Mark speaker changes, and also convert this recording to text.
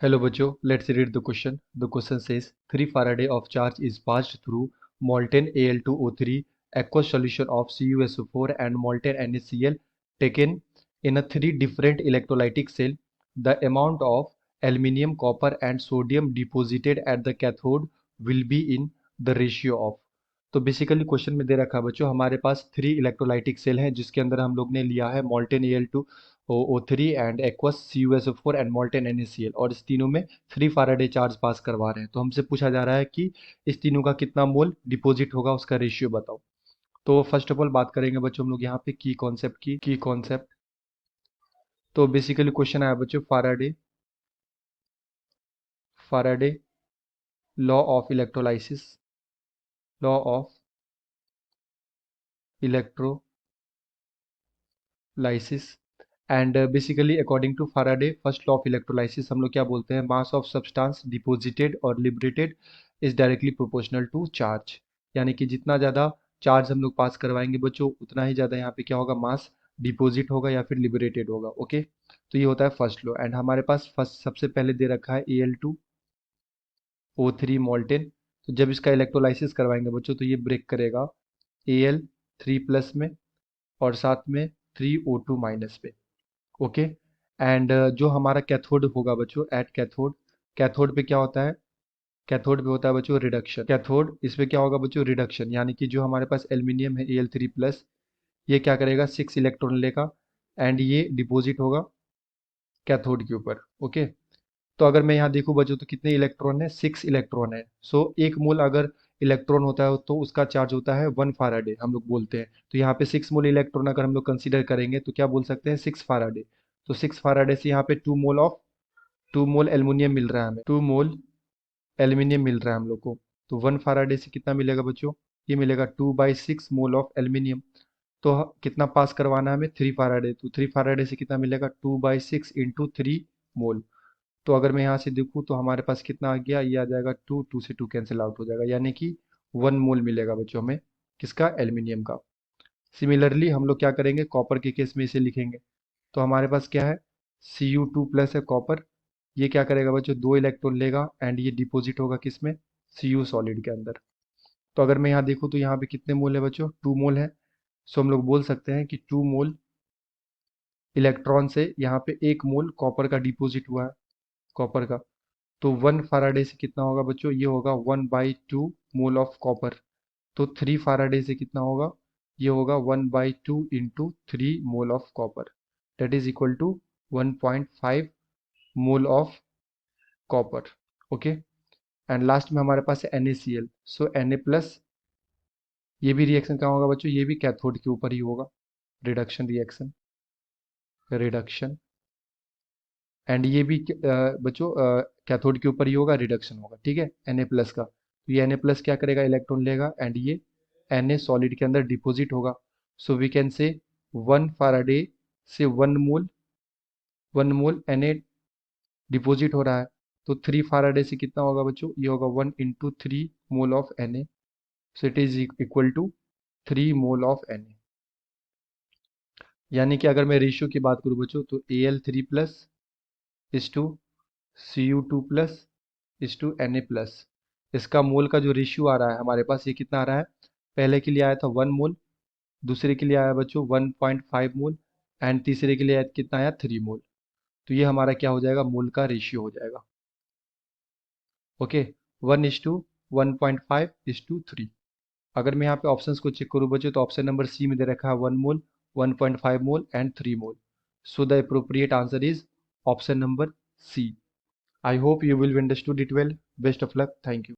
Speaker 1: Hello बच्चों, let's read the question. The question says 3 Faraday of charge is passed through molten Al2O3 aqueous solution of CuSO4 and molten NaCl taken in a 3 different electrolytic cell. The amount of aluminium, copper and sodium deposited at the cathode will be in the ratio of। तो basically question में दे रखा है बच्चों, हमारे पास 3 electrolytic cell हैं जिसके अंदर हम लोग ने लिया है molten Al2 O3 and aqueous CuSO4 and molten NaCl, और इस तीनों में 3 फाराडे चार्ज पास करवा रहे हैं। तो हमसे पूछा जा रहा है कि इस तीनों का कितना मोल डिपॉजिट होगा, उसका रेशियो बताओ। तो फर्स्ट ऑफ ऑल बात करेंगे बच्चों हम लोग यहाँ पे की कॉन्सेप्ट। तो बेसिकली क्वेश्चन आया बच्चों Faraday Faraday law of electrolysis, law of electrolysis and basically according to Faraday first law of electrolysis हम लोग क्या बोलते हैं, मास ऑफ सब्सटेंस डिपॉजिटेड और liberated is directly proportional to charge. यानी कि जितना ज़्यादा चार्ज हम लोग पास करवाएंगे बच्चों उतना ही ज़्यादा यहाँ पे क्या होगा, मास डिपॉजिट होगा या फिर लिबरेटेड होगा। ओके, तो ये होता है फर्स्ट लॉ। एंड हमारे पास फर्स्ट सबसे पहले दे रखा है Al2O3 मोल्टेन। तो जब इसका इलेक्ट्रोलाइसिस करवाएंगे बच्चों तो ये ब्रेक करेगा Al3 प्लस में और साथ में 3O2 माइनस पे। ओके, एंड जो हमारा कैथोड होगा बच्चों, एट कैथोड, कैथोड पे क्या होता है, कैथोड पे होता है बच्चों रिडक्शन। कैथोड इस पे क्या होगा बच्चों, रिडक्शन। यानी कि जो हमारे पास एल्यूमिनियम है Al3 प्लस, ये क्या करेगा 6 इलेक्ट्रॉन लेगा एंड ये डिपॉजिट होगा कैथोड के ऊपर। ओके, तो अगर मैं यहाँ देखूँ बच्चों तो कितने इलेक्ट्रॉन है, 6 इलेक्ट्रॉन है। सो एक मोल अगर इलेक्ट्रॉन होता है तो उसका चार्ज होता है 1 फाराडे हम लोग बोलते हैं। तो यहाँ पे 6 मोल इलेक्ट्रॉन अगर हम लोग कंसीडर करेंगे तो क्या बोल सकते हैं, 6 फाराडे। तो 6 फाराडे से यहाँ पे 2 मोल एल्यूमिनियम मिल रहा है हमें, 2 मोल एल्यूमिनियम मिल रहा है हम लोग को। तो 1 फाराडे से कितना मिलेगा बच्चों, ये मिलेगा 2/6 मोल ऑफ एल्यूमिनियम। तो कितना पास करवाना है हमें, 3 फाराडे। तो 3 फाराडे से कितना मिलेगा, 2/6 इंटू 3 मोल। तो अगर मैं यहाँ से देखूँ तो हमारे पास कितना आ गया, ये आ जाएगा 2, 2 से 2 कैंसिल आउट हो जाएगा, यानी कि 1 मोल मिलेगा बच्चों हमें, किसका, एल्यूमिनियम का। सिमिलरली हम लोग क्या करेंगे, कॉपर के केस में इसे लिखेंगे। तो हमारे पास क्या है, Cu2 प्लस है कॉपर, ये क्या करेगा बच्चों, 2 इलेक्ट्रॉन लेगा एंड ये डिपॉजिट होगा किसमें, Cu सॉलिड के अंदर। तो अगर मैं यहाँ देखूँ तो यहाँ पे कितने मोल है बच्चों, 2 मोल है। सो हम लोग बोल सकते हैं कि 2 मोल इलेक्ट्रॉन से यहाँ पे 1 मोल कॉपर का डिपॉजिट हुआ है, कॉपर का। तो 1 फाराडे से कितना होगा बच्चों, ये होगा 1/2 मोल ऑफ कॉपर। तो 3 फाराडे से कितना होगा, ये होगा 1/2 into 3 mole of copper, that is equal to 1.5 mole of copper. Okay, and last में हमारे पास है NaCl। सो Na प्लस, ये भी रिएक्शन कहाँ होगा बच्चों, ये भी कैथोड के ऊपर ही होगा, रिडक्शन रिएक्शन, रिडक्शन। एंड ये भी बच्चों कैथोड के ऊपर ही होगा, रिडक्शन होगा। ठीक है, Na प्लस का, तो ये Na प्लस क्या करेगा, इलेक्ट्रॉन लेगा एंड ये Na सॉलिड के अंदर डिपॉजिट होगा। सो वी कैन से 1 फाराडे से 1 मोल Na डिपॉजिट हो रहा है। तो 3 फाराडे से कितना होगा बच्चों, ये होगा 1 into 3 mole of Na। So it is equal to 3 mole of Na। यानी कि अगर मैं रेशियो की बात करूँ बच्चों तो Al3 plus is to Cu2 plus is to Na plus, इसका मोल का जो रेशियो आ रहा है हमारे पास, ये कितना आ रहा है, पहले के लिए आया था 1 मोल, दूसरे के लिए आया बच्चों 1.5 मोल एंड तीसरे के लिए कितना आया, 3 मोल। तो ये हमारा क्या हो जाएगा, मोल का रेशियो हो जाएगा। ओके, 1:1.5:3। अगर मैं यहाँ पे ऑप्शंस को चेक करूँ बच्चों तो ऑप्शन नंबर सी में दे रखा है 1 mole, 1.5 mole and 3 mole. So the appropriate answer is option number C. I hope you will understood it well. Best of luck. Thank you.